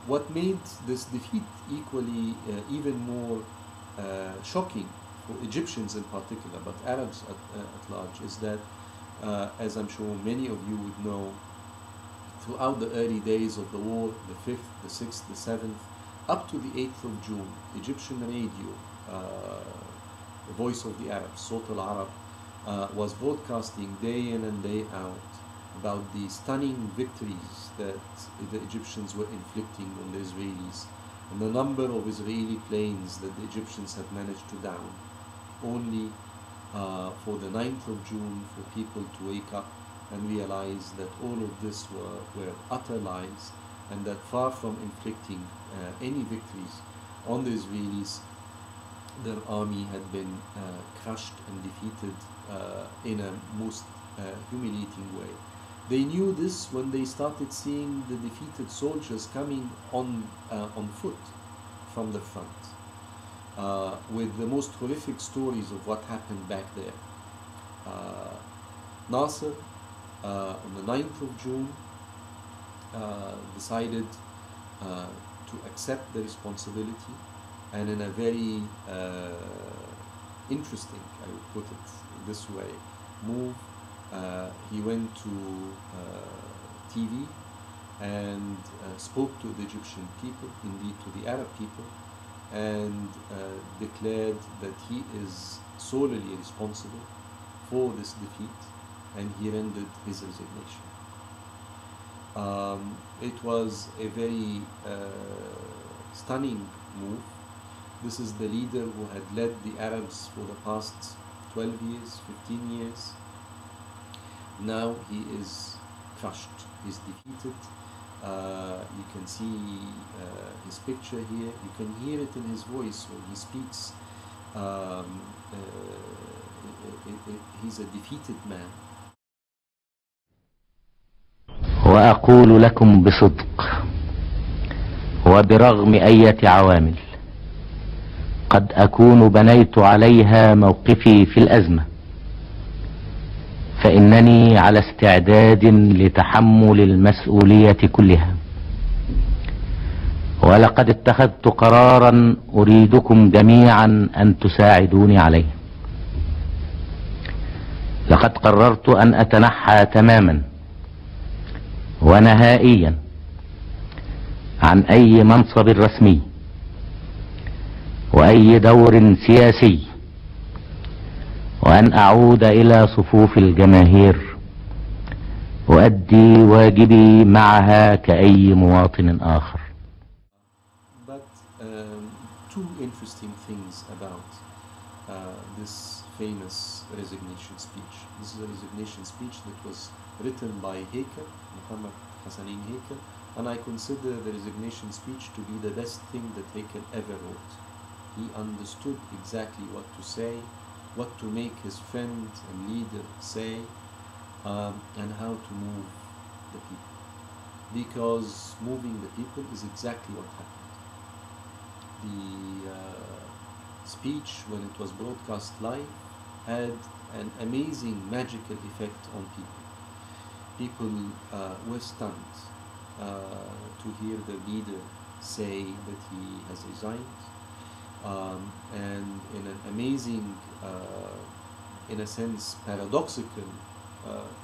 What made this defeat equally even more shocking for Egyptians in particular, but Arabs at large, is that, as I'm sure many of you would know, throughout the early days of the war, the 5th, the 6th, the 7th, up to the 8th of June, Egyptian radio, the voice of the Arabs, Sawt al-Arab, was broadcasting day in and day out about the stunning victories that the Egyptians were inflicting on the Israelis, and the number of Israeli planes that the Egyptians had managed to down, only for the 9th of June for people to wake up and realize that all of this were utter lies, and that far from inflicting any victories on the Israelis, their army had been crushed and defeated in a most humiliating way. They knew this when they started seeing the defeated soldiers coming on foot from the front, with the most horrific stories of what happened back there. Nasser, on the 9th of June, decided to accept the responsibility, and in a very interesting, I would put it this way, move, he went to TV and spoke to the Egyptian people, indeed to the Arab people, and declared that he is solely responsible for this defeat, and he rendered his resignation. It was a very stunning move. This is the leader who had led the Arabs for the past 12 years, 15 years. Now he is crushed, he's defeated. You can see his picture here, you can hear it in his voice when he speaks. He's a defeated man. وأقول لكم بصدق وبرغم أية عوامل قد أكون بنيت عليها موقفي في الأزمة، فإنني على استعداد لتحمل المسؤولية كلها، ولقد اتخذت قرارا أريدكم جميعا أن تساعدوني عليه. لقد قررت أن أتنحى تماما ونهائيا عن أي منصب رسمي وأي دور سياسي، وأن أعود إلى صفوف الجماهير أؤدي واجبي معها كأي مواطن آخر. But two interesting things about this famous resignation speech. This is a resignation speech that was written by Hakel, Muhammad Hassanin Hakel, and I consider the resignation speech to be the best thing that Hakel ever wrote. He understood exactly what to say, what to make his friend and leader say, and how to move the people. Because moving the people is exactly what happened. The speech, when it was broadcast live, had an amazing magical effect on people. People were stunned to hear the leader say that he has resigned, and in an amazing, in a sense, paradoxical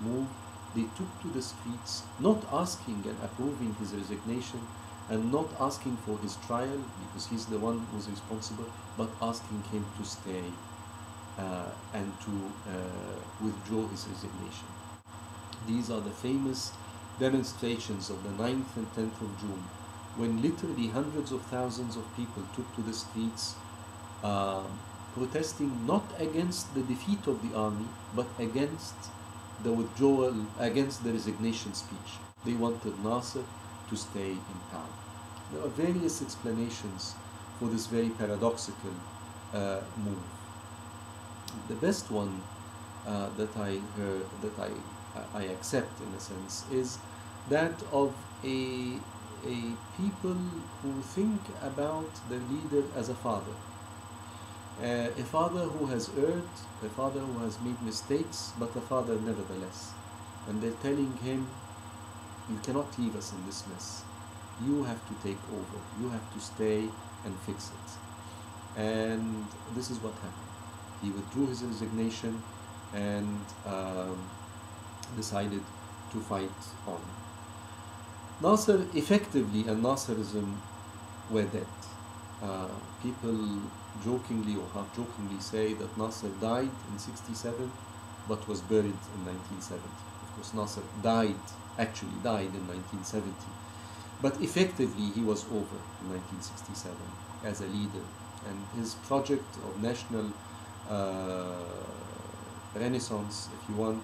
move, they took to the streets, not asking and approving his resignation, and not asking for his trial, because he's the one who's responsible, but asking him to stay and to withdraw his resignation. These are the famous demonstrations of the 9th and 10th of June, when literally hundreds of thousands of people took to the streets, protesting not against the defeat of the army, but against the withdrawal, against the resignation speech. They wanted Nasser to stay in power. There are various explanations for this very paradoxical move. The best one that I heard, that I accept in a sense, is that of a people who think about their leader as a father. A father who has erred, a father who has made mistakes, but a father nevertheless. And they're telling him, you cannot leave us in this mess. you have to take over, you have to stay and fix it. And this is what happened. He withdrew his resignation and decided to fight on. Nasser effectively and Nasserism were dead. People jokingly or half jokingly say that Nasser died in 67 but was buried in 1970. Of course, Nasser actually died in 1970. But effectively, he was over in 1967 as a leader. And his project of national renaissance, if you want,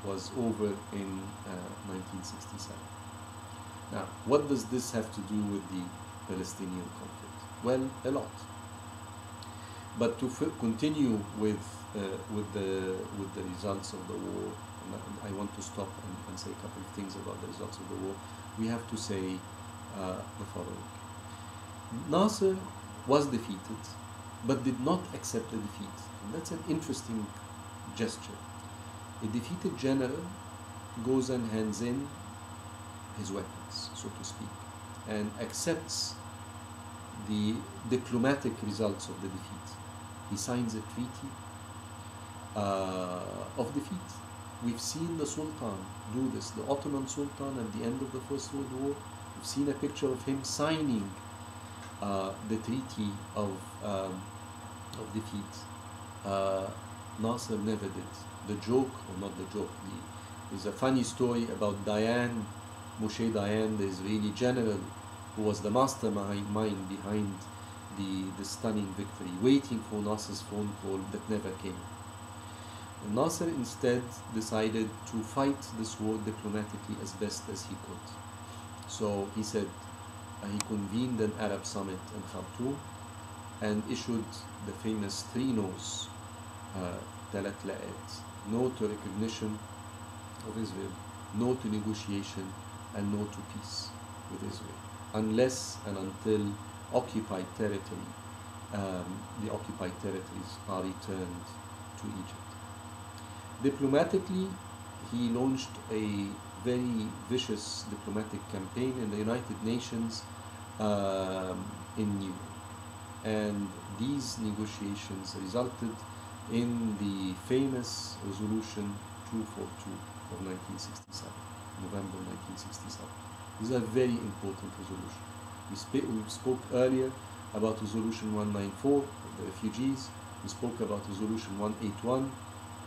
was over in 1967. Now, what does this have to do with the Palestinian conflict? Well, a lot. But to continue with the results of the war, and I want to stop and say a couple of things about the results of the war. We have to say the following: Nasser was defeated, but did not accept the defeat. And that's an interesting gesture. A defeated general goes and hands in his weapons, so to speak, and accepts the diplomatic results of the defeat. He signs a treaty of defeat. We've seen the Sultan do this, the Ottoman Sultan at the end of the First World War. We've seen a picture of him signing the treaty of defeat. Nasser never did. The joke, or not the joke, there's a funny story about Dayan, Moshe Dayan, the Israeli general, who was the mastermind behind the stunning victory, waiting for Nasser's phone call that never came. And Nasser instead decided to fight this war diplomatically as best as he could. So he said, he convened an Arab summit in Khartoum and issued the famous three no's, ثلاث لآت: no to recognition of Israel, no to negotiation, and no to peace with Israel, unless and until occupied territory, the occupied territories are returned to Egypt. Diplomatically, he launched a very vicious diplomatic campaign in the United Nations in New York. And these negotiations resulted in the famous Resolution 242 of 1967, November 1967. This is a very important resolution. We spoke earlier about Resolution 194 of the refugees. We spoke about Resolution 181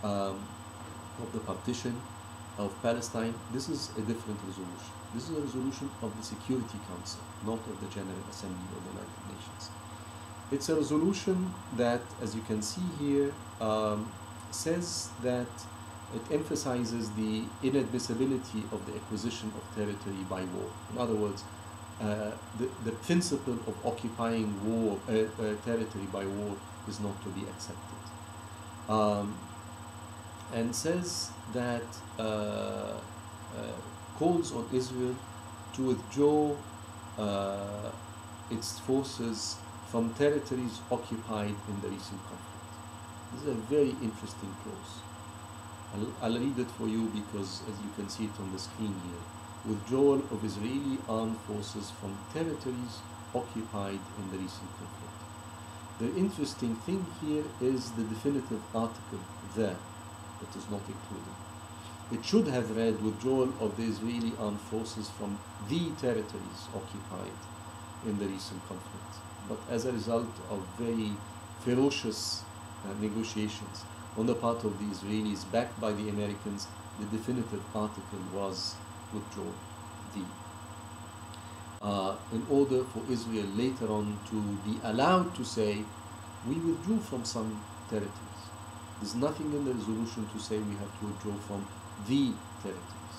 of the partition of Palestine. This is a different resolution. This is a resolution of the Security Council, not of the General Assembly of the United Nations. It's a resolution that, as you can see here, says that it emphasizes the inadmissibility of the acquisition of territory by war. In other words, the principle of occupying territory by war is not to be accepted. And says that calls on Israel to withdraw its forces from territories occupied in the recent conflict. This is a very interesting clause. I'll read it for you because, as you can see it on the screen here, withdrawal of Israeli armed forces from territories occupied in the recent conflict. The interesting thing here is the definitive article there that is not included. It should have read withdrawal of the Israeli armed forces from the territories occupied in the recent conflict. But as a result of very ferocious negotiations on the part of the Israelis, backed by the Americans, the definitive article was withdrawn. In order for Israel later on to be allowed to say, we withdrew from some territories. There's nothing in the resolution to say we have to withdraw from the territories.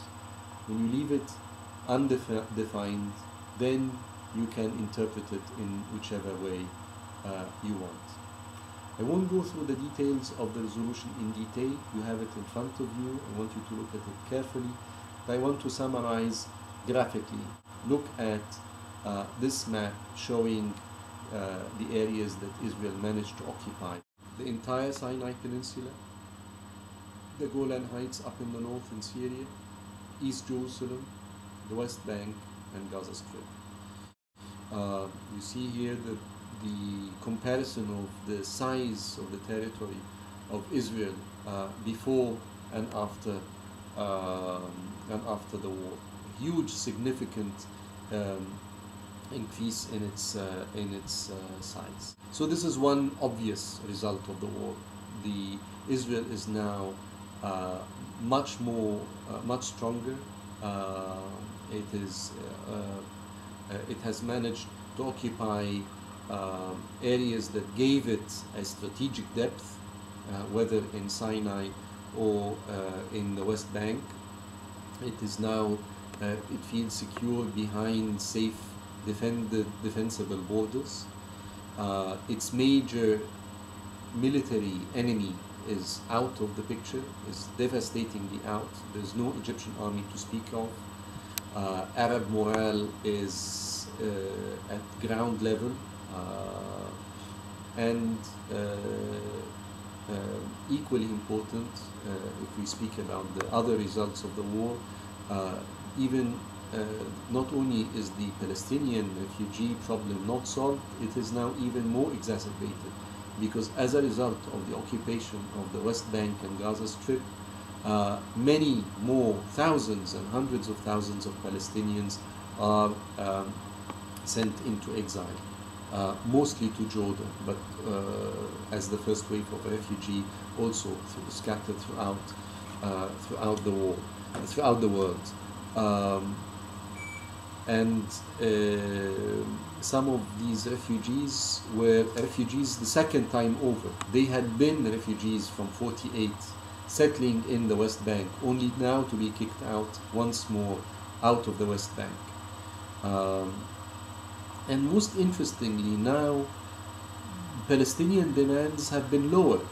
When you leave it undefined, then you can interpret it in whichever way you want. I won't go through the details of the resolution in detail. You have it in front of you. I want you to look at it carefully. But I want to summarize graphically. Look at this map showing the areas that Israel managed to occupy. The entire Sinai Peninsula, the Golan Heights up in the north in Syria, East Jerusalem, the West Bank, and Gaza Strip. You see here the comparison of the size of the territory of Israel before and after the war. Huge, significant increase in its size. So this is one obvious result of the war. Israel is now much stronger. It has managed to occupy areas that gave it a strategic depth, whether in Sinai or in the West Bank. It is now, it feels secure behind safe, defensible borders. Its major military enemy is out of the picture, is devastatingly out. There's no Egyptian army to speak of. Arab morale is at ground level, and equally important, if we speak about the other results of the war, even not only is the Palestinian refugee problem not solved, it is now even more exacerbated, because as a result of the occupation of the West Bank and Gaza Strip, many more, thousands and hundreds of thousands of Palestinians are sent into exile, mostly to Jordan, but as the first wave of refugee, also scattered throughout the world. And some of these refugees were refugees the second time over. They had been refugees from 48, settling in the West Bank, only now to be kicked out once more out of the West Bank. And most interestingly, now Palestinian demands have been lowered.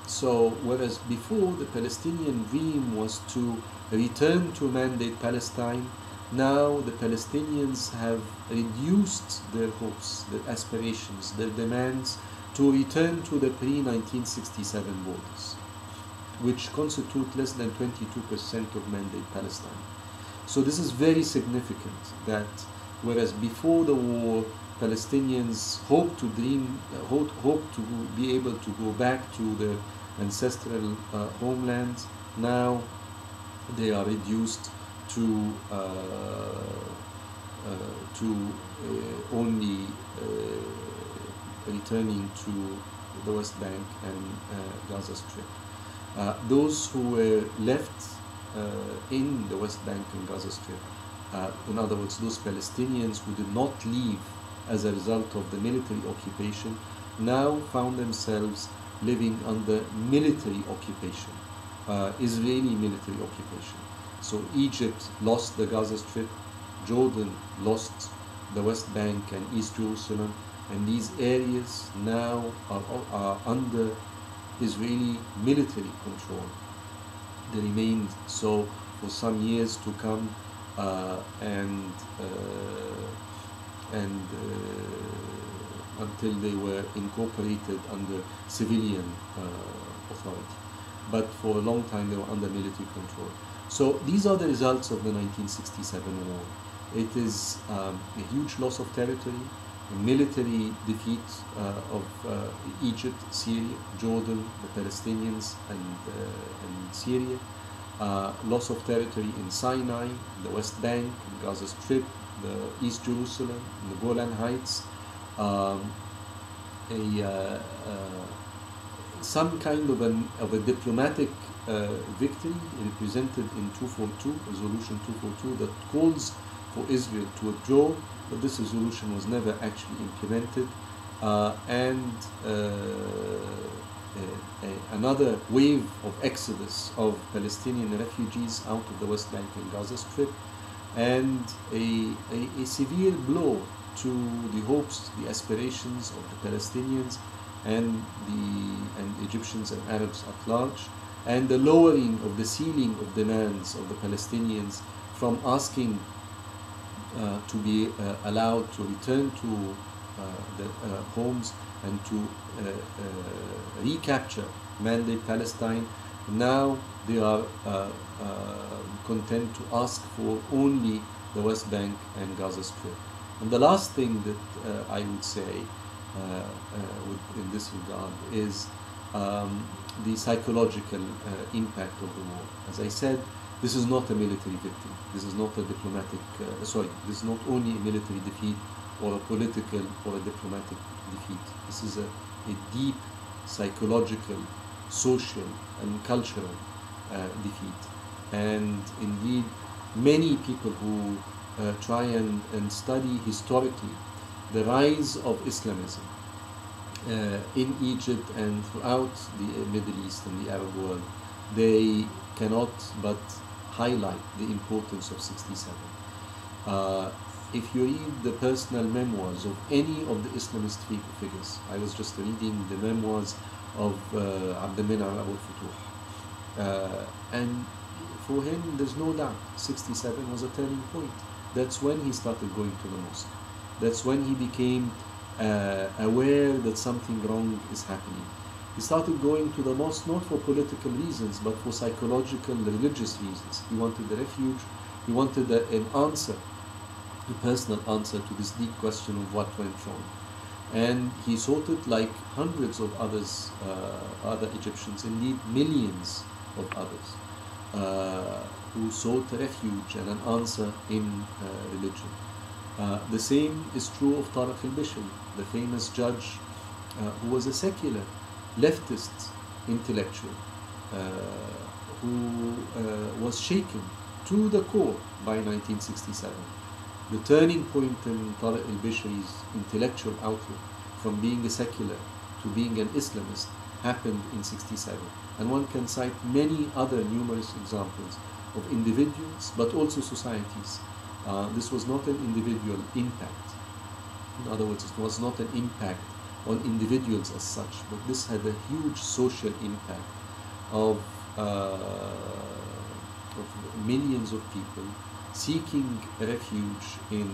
So whereas before the Palestinian dream was to return to mandate Palestine, now the Palestinians have reduced their hopes, their aspirations, their demands to return to the pre-1967 borders, which constitute less than 22% of mandate Palestine. So this is very significant, that whereas before the war Palestinians hoped to be able to go back to their ancestral homelands, now they are reduced to only returning to the West Bank and Gaza Strip. Those who were left in the West Bank and Gaza Strip, in other words, those Palestinians who did not leave as a result of the military occupation, now found themselves living under military occupation, Israeli military occupation. So Egypt lost the Gaza Strip, Jordan lost the West Bank and East Jerusalem, and these areas now are under Israeli military control. They remained so for some years to come, until they were incorporated under civilian authority. But for a long time they were under military control. So these are the results of the 1967 war. It is a huge loss of territory, a military defeat of Egypt, Syria, Jordan, the Palestinians, and Syria. Loss of territory in Sinai, the West Bank, Gaza Strip, the East Jerusalem, the Golan Heights. Some kind of a diplomatic victory represented in 242, Resolution 242, that calls for Israel to withdraw, but this resolution was never actually implemented. Another wave of exodus of Palestinian refugees out of the West Bank and Gaza Strip, and a severe blow to the hopes, the aspirations of the Palestinians and the Egyptians and Arabs at large, and the lowering of the ceiling of demands of the Palestinians from asking to be allowed to return to their homes and to recapture mandate Palestine. Now they are content to ask for only the West Bank and Gaza Strip. And the last thing that I would say in this regard is the psychological impact of the war. As I said, this is not a military victory. This is not a diplomatic, this is not only a military defeat or a political or a diplomatic defeat. This is a deep psychological, social, and cultural defeat. And indeed, many people who try and study historically the rise of Islamism in Egypt and throughout the Middle East and the Arab world, they cannot but highlight the importance of 67. If you read the personal memoirs of any of the Islamist figures, I was just reading the memoirs of Abd al-Min'am Abu al-Futuh, and for him there's no doubt 67 was a turning point. That's when he started going to the mosque. That's when he became aware that something wrong is happening. He started going to the mosque not for political reasons, but for psychological, religious reasons. He wanted a refuge. He wanted an answer, a personal answer to this deep question of what went wrong. And he sought it like hundreds of others, other Egyptians, indeed millions of others, who sought a refuge and an answer in religion. The same is true of Tariq al-Bishri, the famous judge who was a secular, leftist intellectual, who was shaken to the core by 1967. The turning point in Tariq al-Bishri's intellectual outlook from being a secular to being an Islamist happened in 67. And one can cite many other numerous examples of individuals, but also societies. This was not an individual impact. In other words, it was not an impact on individuals as such, but this had a huge social impact of millions of people seeking refuge in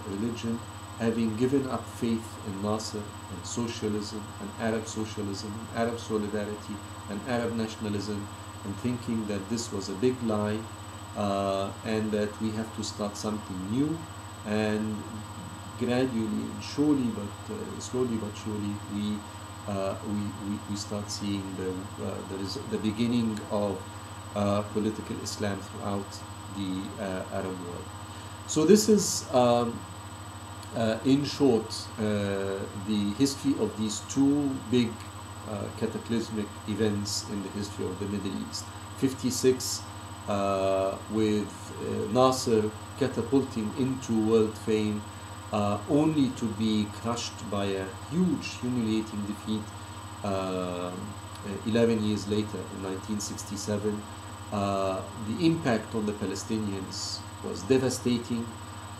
religion, having given up faith in Nasser and socialism and Arab socialism and Arab solidarity and Arab nationalism, and thinking that this was a big lie, and that we have to start something new. And gradually and surely, but slowly but surely, we start seeing the beginning of political Islam throughout the Arab world. So this is, in short, the history of these two big cataclysmic events in the history of the Middle East. 56 with Nasser catapulting into world fame, only to be crushed by a huge, humiliating defeat 11 years later in 1967. The impact on the Palestinians was devastating.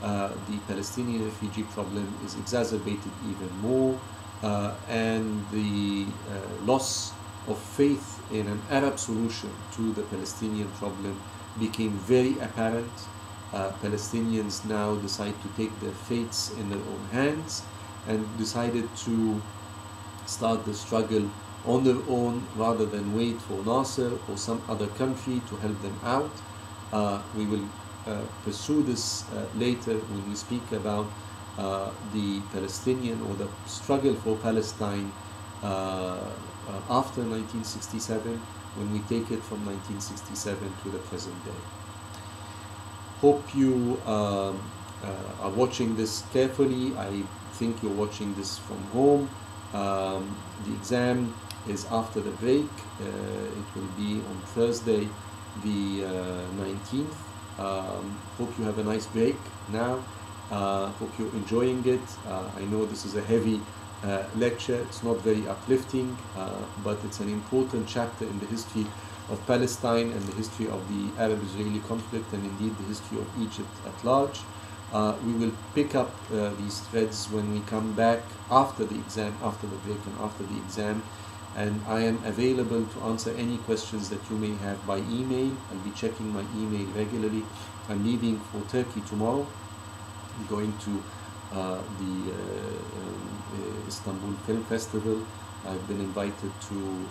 The Palestinian refugee problem is exacerbated even more, and the loss of faith in an Arab solution to the Palestinian problem became very apparent. Palestinians now decide to take their fates in their own hands and decided to start the struggle on their own rather than wait for Nasser or some other country to help them out. We will pursue this later when we speak about the Palestinian or the struggle for Palestine after 1967, when we take it from 1967 to the present day. Hope you are watching this carefully. I think you're watching this from home. The exam is after the break. It will be on Thursday, the 19th. Hope you have a nice break now. Hope you're enjoying it. I know this is a heavy lecture. It's not very uplifting, but it's an important chapter in the history of Palestine and the history of the Arab-Israeli conflict, and indeed the history of Egypt at large. We will pick up these threads when we come back after the exam, after the break and after the exam, and I am available to answer any questions that you may have by email. I'll be checking my email regularly. I'm leaving for Turkey tomorrow. I'm going to the Istanbul Film Festival. I've been invited to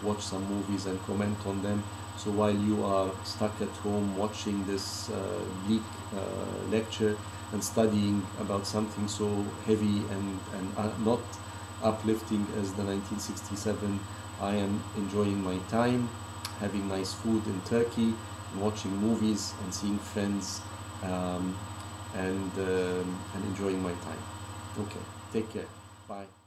watch some movies and comment on them. So while you are stuck at home watching this bleak lecture, and studying about something so heavy and not uplifting as the 1967. I am enjoying my time, having nice food in Turkey, and watching movies and seeing friends, and enjoying my time. Okay, take care. Bye.